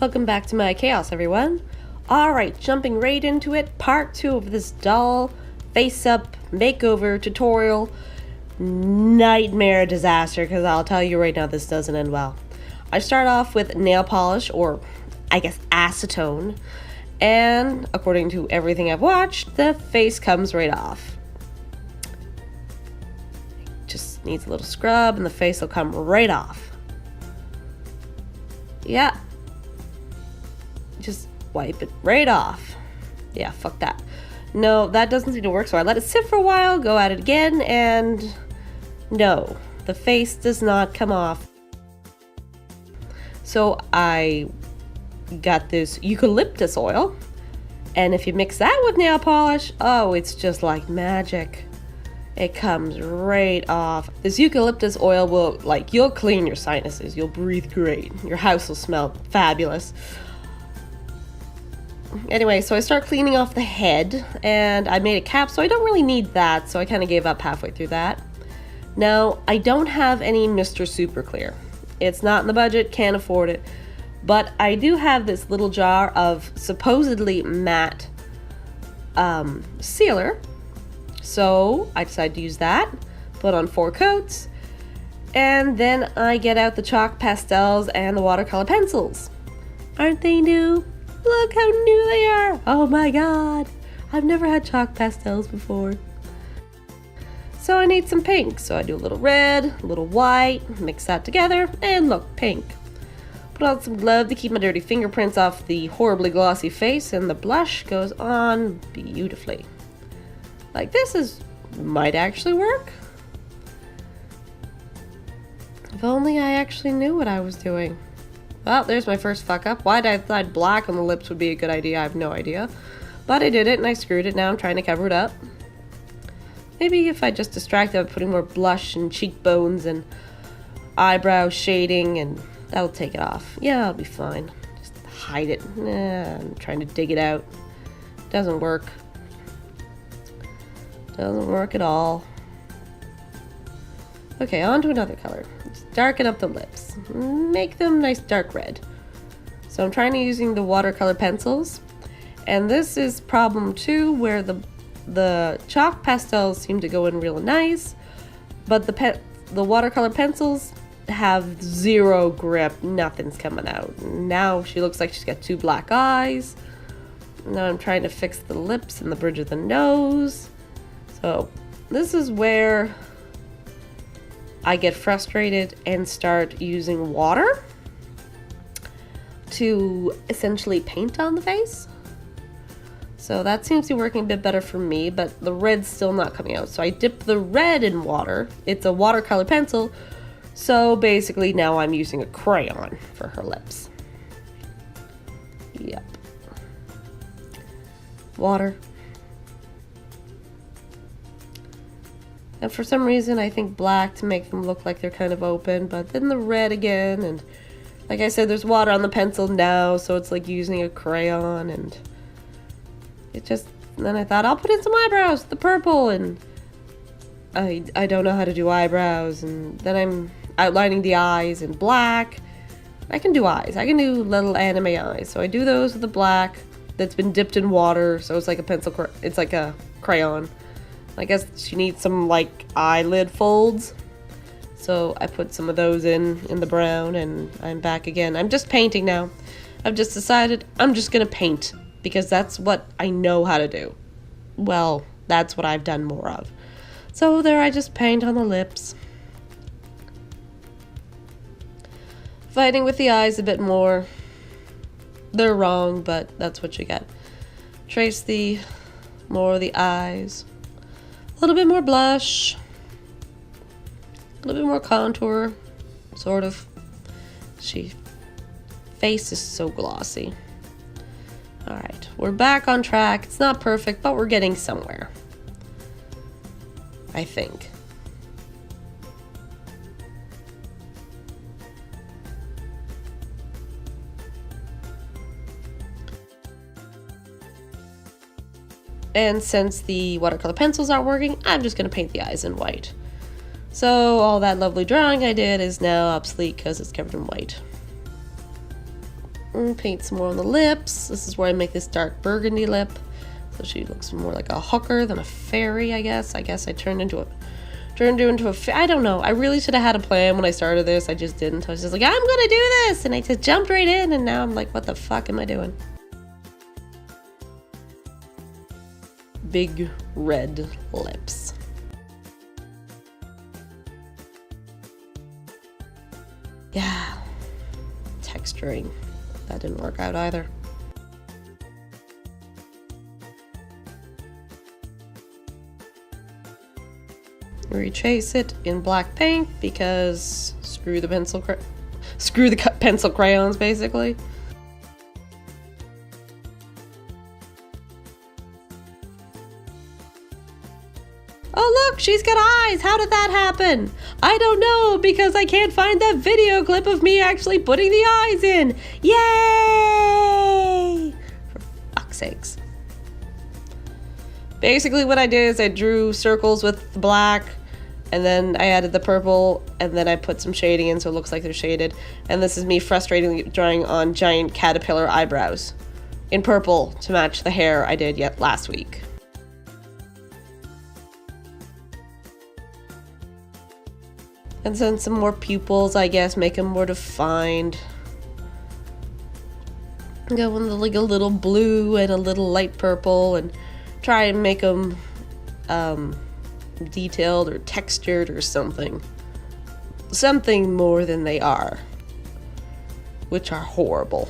Welcome back to my chaos, everyone. Alright, jumping right into it, part 2 of this doll Faceup makeover tutorial. Nightmare disaster, because I'll tell you right now, this doesn't end well. I start off with nail polish, or I guess acetone, and according to everything I've watched, the face comes right off. Just needs a little scrub and the face will come right off. Yeah. Just wipe it right off. Yeah, fuck that. No, that doesn't seem to work, so I let it sit for a while, go at it again, and no, the face does not come off. So I got this eucalyptus oil, and if you mix that with nail polish, oh, it's just like magic. It comes right off. This eucalyptus oil will, you'll clean your sinuses, you'll breathe great, your house will smell fabulous. Anyway, so I start cleaning off the head, and I made a cap, so I don't really need that, so I kind of gave up halfway through that. Now, I don't have any Mr. Super Clear. It's not in the budget, can't afford it, but I do have this little jar of supposedly matte sealer, so I decided to use that, put on 4 coats, and then I get out the chalk pastels and the watercolor pencils. Aren't they new? Look how new they are! Oh my god! I've never had chalk pastels before. So I need some pink, so I do a little red, a little white, mix that together, and look, pink. Put on some glove to keep my dirty fingerprints off the horribly glossy face, and the blush goes on beautifully. Like, this might actually work. If only I actually knew what I was doing. Well, there's my first fuck up. Why did I decide black on the lips would be a good idea? I have no idea. But I did it and I screwed it. Now I'm trying to cover it up. Maybe if I just distract it by putting more blush and cheekbones and eyebrow shading, and that'll take it off. Yeah, I'll be fine. Just hide it. I'm trying to dig it out. Doesn't work. Doesn't work at all. Okay, on to another color. Let's darken up the lips. Make them nice dark red. So I'm trying to using the watercolor pencils. And this is problem 2, where the chalk pastels seem to go in real nice, but the watercolor pencils have zero grip. Nothing's coming out. Now she looks like she's got 2 black eyes. Now I'm trying to fix the lips and the bridge of the nose. So this is where I get frustrated and start using water to essentially paint on the face. So that seems to be working a bit better for me, but the red's still not coming out. So I dip the red in water. It's a watercolor pencil. So basically now I'm using a crayon for her lips. Yep. Water. And for some reason, I think black to make them look like they're kind of open, but then the red again, and like I said, there's water on the pencil now, so it's like using a crayon, and it just, then I thought, I'll put in some eyebrows, the purple, and I don't know how to do eyebrows, and then I'm outlining the eyes in black. I can do eyes. I can do little anime eyes, so I do those with the black that's been dipped in water, so it's like a pencil, it's like a crayon. I guess she needs some eyelid folds, so I put some of those in the brown, and I'm back again. I'm just painting now. I've just decided I'm just gonna paint because that's what I know how to do. Well, that's what I've done more of. So there, I just paint on the lips. Fighting with the eyes a bit more. They're wrong, but that's what you get. Trace more of the eyes. A little bit more blush, a little bit more contour, sort of. Face is so glossy. Alright, we're back on track. It's not perfect, but we're getting somewhere, I think. And since the watercolor pencils aren't working, I'm just going to paint the eyes in white. So all that lovely drawing I did is now obsolete because it's covered in white. Paint some more on the lips. This is where I make this dark burgundy lip. So she looks more like a hooker than a fairy, I guess. I turned into a I don't know. I really should have had a plan when I started this. I just didn't. I was just like, I'm gonna do this, and I just jumped right in, and now I'm like, what the fuck am I doing? Big red lips. Yeah. Texturing. That didn't work out either. Retrace it in black paint because screw the pencil crayons, basically. Oh look, she's got eyes! How did that happen? I don't know, because I can't find that video clip of me actually putting the eyes in! Yay! For fuck's sakes. Basically what I did is I drew circles with the black, and then I added the purple, and then I put some shading in so it looks like they're shaded. And this is me frustratingly drawing on giant caterpillar eyebrows in purple to match the hair I did yet last week. And then some more pupils, I guess, make them more defined. Go in like a little blue and a little light purple, and try and make them detailed or textured or something. Something more than they are, which are horrible.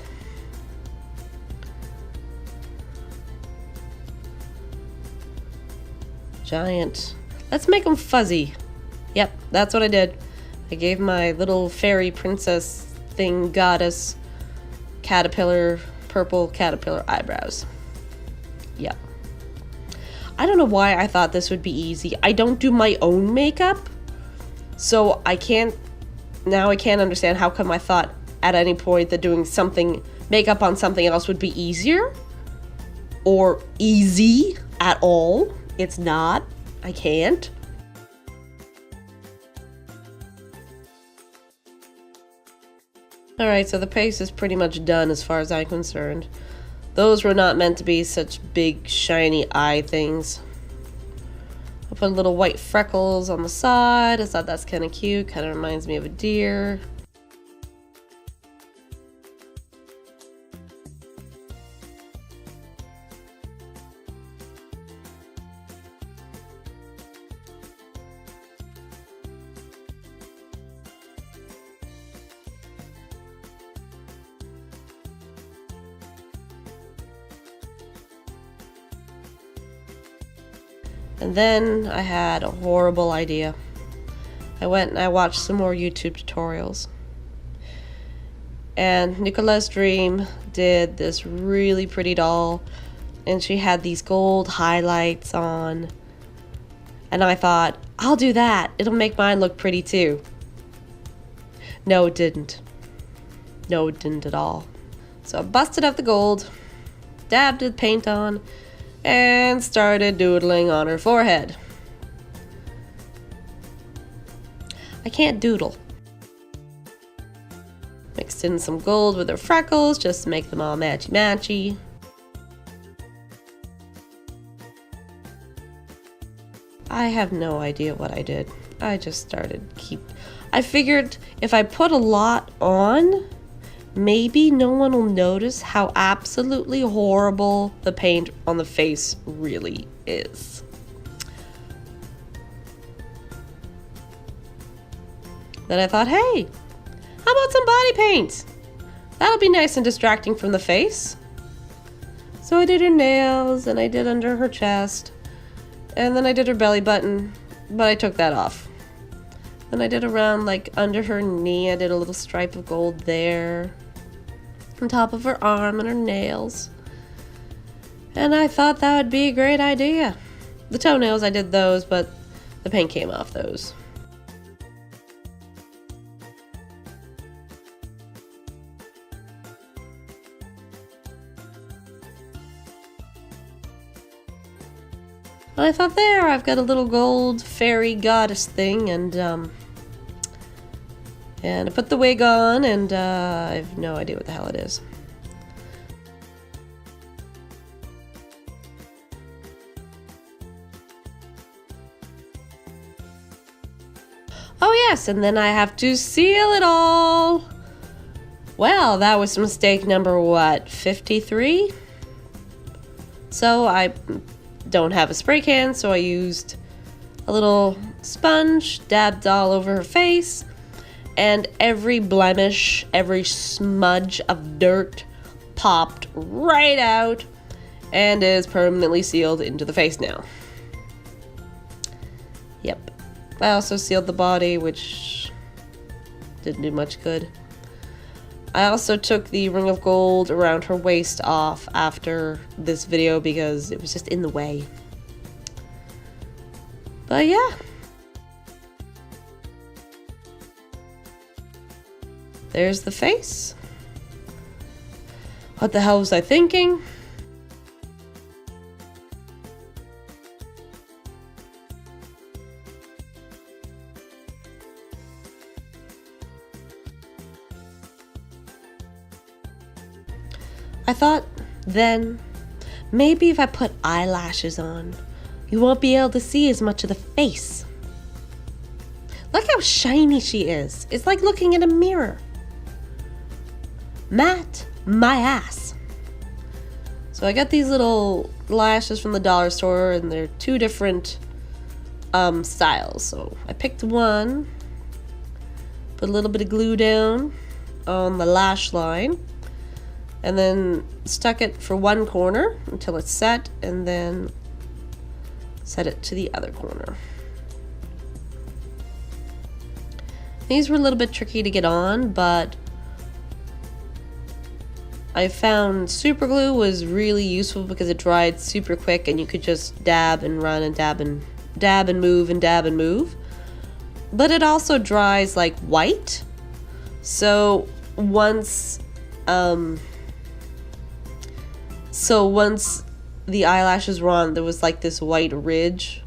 Giant. Let's make them fuzzy. Yep, that's what I did. I gave my little fairy princess thing goddess caterpillar, purple caterpillar eyebrows. Yep. I don't know why I thought this would be easy. I don't do my own makeup, so I can't understand how come I thought at any point that doing makeup on something else would be easier or easy at all. It's not. I can't. Alright, so the face is pretty much done as far as I'm concerned. Those were not meant to be such big, shiny eye things. I put little white freckles on the side. I thought that's kind of cute. Kind of reminds me of a deer. And then I had a horrible idea. I went and I watched some more YouTube tutorials. And Nicola's Dream did this really pretty doll, and she had these gold highlights on. And I thought, I'll do that. It'll make mine look pretty too. No, it didn't. No, it didn't at all. So I busted up the gold, dabbed the paint on, and started doodling on her forehead. I can't doodle. Mixed in some gold with her freckles just to make them all matchy-matchy. I have no idea what I did. I just started I figured if I put a lot on, maybe no one will notice how absolutely horrible the paint on the face really is. Then I thought, hey, how about some body paint? That'll be nice and distracting from the face. So I did her nails, and I did under her chest, and then I did her belly button, but I took that off. Then I did around like under her knee. I did a little stripe of gold there, on top of her arm and her nails. And I thought that would be a great idea. The toenails, I did those, but the paint came off those. And I thought, there, I've got a little gold fairy goddess thing, and I put the wig on, and I have no idea what the hell it is. Oh yes, and then I have to seal it all. Well, that was mistake number what, 53? So I don't have a spray can, so I used a little sponge, dabbed all over her face, and every blemish, every smudge of dirt popped right out and is permanently sealed into the face now. Yep. I also sealed the body, which didn't do much good. I also took the ring of gold around her waist off after this video because it was just in the way. But yeah. There's the face. What the hell was I thinking? I thought then, maybe if I put eyelashes on, you won't be able to see as much of the face. Look how shiny she is. It's like looking in a mirror. Matte, my ass. So I got these little lashes from the dollar store, and they're two different styles. So I picked one, put a little bit of glue down on the lash line, and then stuck it for one corner until it's set, and then set it to the other corner. These were a little bit tricky to get on, but I found super glue was really useful because it dried super quick and you could just dab and run and dab and move and dab and move. But it also dries like white. So once the eyelashes were on, there was like this white ridge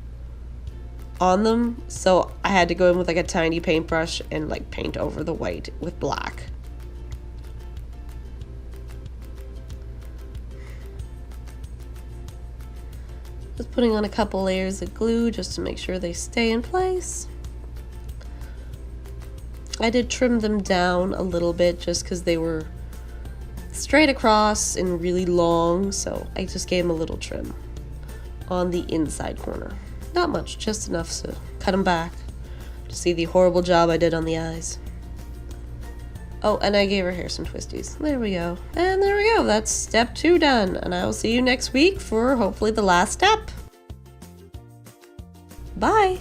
on them. So I had to go in with like a tiny paintbrush and like paint over the white with black. Just putting on a couple layers of glue just to make sure they stay in place. I did trim them down a little bit just because they were straight across and really long, so I just gave them a little trim on the inside corner. Not much, just enough to cut them back to see the horrible job I did on the eyes. Oh, and I gave her hair some twisties. There we go. And there we go. That's step 2 done. And I will see you next week for hopefully the last step. Bye!